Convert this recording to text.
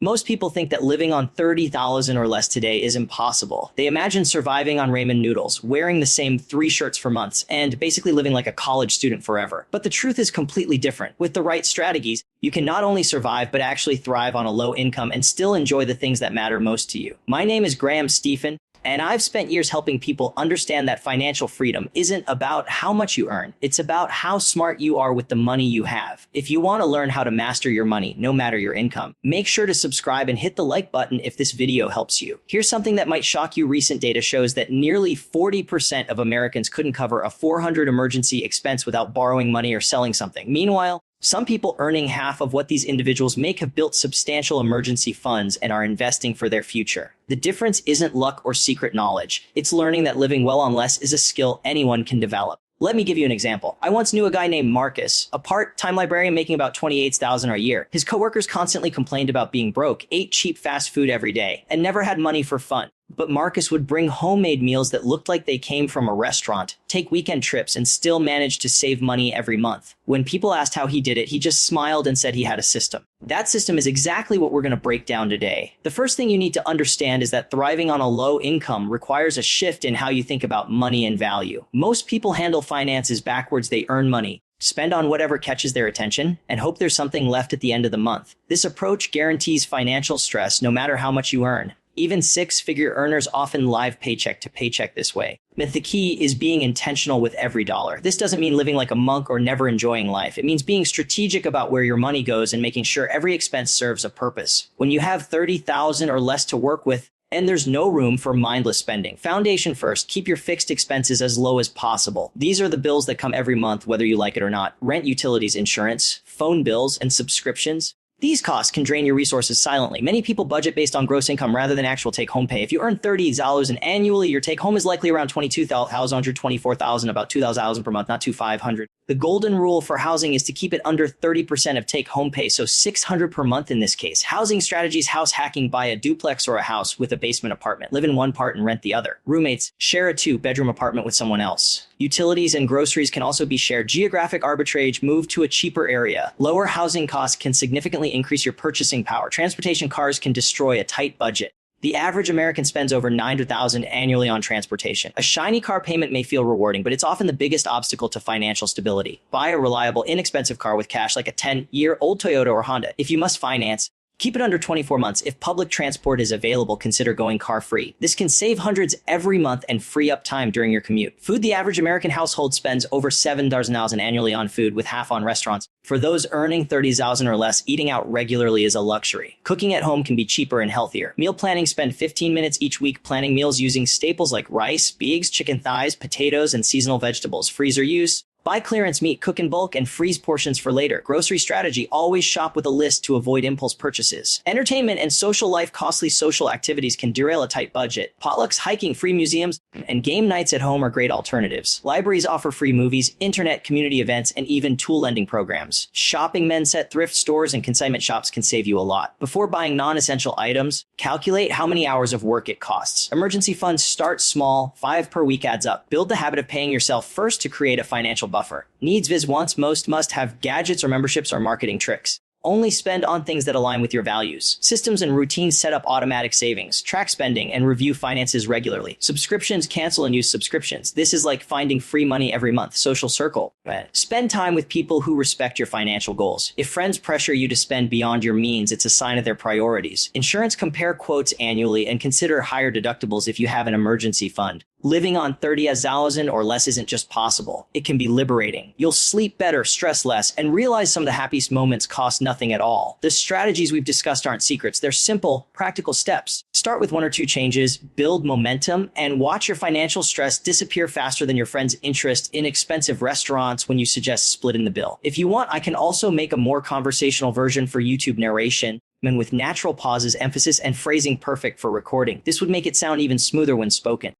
Most people think that living on 30,000 or less today is impossible. They imagine surviving on ramen noodles, wearing the same 3 shirts for months, and basically living like a college student forever. But the truth is completely different. With the right strategies, you can not only survive, but actually thrive on a low income and still enjoy the things that matter most to you. My name is Graham Stephan, and I've spent years helping people understand that financial freedom isn't about how much you earn. It's about how smart you are with the money you have. If you want to learn how to master your money, no matter your income, make sure to subscribe and hit the like button if this video helps you. Here's something that might shock you. Recent data shows that nearly 40% of Americans couldn't cover a $400 emergency expense without borrowing money or selling something. Meanwhile, some people earning half of what these individuals make have built substantial emergency funds and are investing for their future. The difference isn't luck or secret knowledge. It's learning that living well on less is a skill anyone can develop. Let me give you an example. I once knew a guy named Marcus, a part-time librarian making about $28,000 a year. His coworkers constantly complained about being broke, ate cheap fast food every day, and never had money for fun. But Marcus would bring homemade meals that looked like they came from a restaurant, take weekend trips, and still manage to save money every month. When people asked how he did it, he just smiled and said he had a system. That system is exactly what we're going to break down today. The first thing you need to understand is that thriving on a low income requires a shift in how you think about money and value. Most people handle finances backwards. They earn money, spend on whatever catches their attention, and hope there's something left at the end of the month. This approach guarantees financial stress no matter how much you earn. Even 6-figure earners often live paycheck to paycheck this way. But the key is being intentional with every dollar. This doesn't mean living like a monk or never enjoying life. It means being strategic about where your money goes and making sure every expense serves a purpose. When you have 30,000 or less to work with, and there's no room for mindless spending. Foundation first, keep your fixed expenses as low as possible. These are the bills that come every month, whether you like it or not. Rent, utilities, insurance, phone bills, and subscriptions. These costs can drain your resources silently. Many people budget based on gross income rather than actual take-home pay. If you earn $30 annually, your take-home is likely around $22,000, $24,000, about $2,000 per month, not $2,500. The golden rule for housing is to keep it under 30% of take-home pay, so $600 per month in this case. Housing strategies: house hacking, buy a duplex or a house with a basement apartment. Live in one part and rent the other. Roommates: share a 2-bedroom apartment with someone else. Utilities and groceries can also be shared. Geographic arbitrage: move to a cheaper area. Lower housing costs can significantly increase your purchasing power. Transportation: cars can destroy a tight budget. The average American spends over $900,000 annually on transportation. A shiny car payment may feel rewarding, but it's often the biggest obstacle to financial stability. Buy a reliable, inexpensive car with cash, like a 10-year-old Toyota or Honda. If you must finance, keep it under 24 months. If public transport is available, consider going car-free. This can save hundreds every month and free up time during your commute. Food: the average American household spends over $7,000 annually on food, with half on restaurants. For those earning $30,000 or less, eating out regularly is a luxury. Cooking at home can be cheaper and healthier. Meal planning: spend 15 minutes each week planning meals using staples like rice, beans, chicken thighs, potatoes, and seasonal vegetables. Freezer use: buy clearance meat, cook in bulk, and freeze portions for later. Grocery strategy: always shop with a list to avoid impulse purchases. Entertainment and social life: costly social activities can derail a tight budget. Potlucks, hiking, free museums, and game nights at home are great alternatives. Libraries offer free movies, internet community events, and even tool lending programs. Shopping: men's at thrift stores and consignment shops can save you a lot. Before buying non-essential items, calculate how many hours of work it costs. Emergency funds: start small. 5 per week adds up. Build the habit of paying yourself first to create a financial buffer. Needs viz wants: most must have gadgets or memberships or marketing tricks. Only spend on things that align with your values. Systems and routines: set up automatic savings, track spending, and review finances regularly. Subscriptions: cancel and use subscriptions. This is like finding free money every month. Social circle: spend time with people who respect your financial goals. If friends pressure you to spend beyond your means, it's a sign of their priorities. Insurance: compare quotes annually and consider higher deductibles if you have an emergency fund. Living on 30,000 or less isn't just possible. It can be liberating. You'll sleep better, stress less, and realize some of the happiest moments cost nothing at all. The strategies we've discussed aren't secrets. They're simple, practical steps. Start with 1 or 2 changes, build momentum, and watch your financial stress disappear faster than your friend's interest in expensive restaurants when you suggest splitting the bill. If you want, I can also make a more conversational version for YouTube narration, and with natural pauses, emphasis, and phrasing perfect for recording. This would make it sound even smoother when spoken.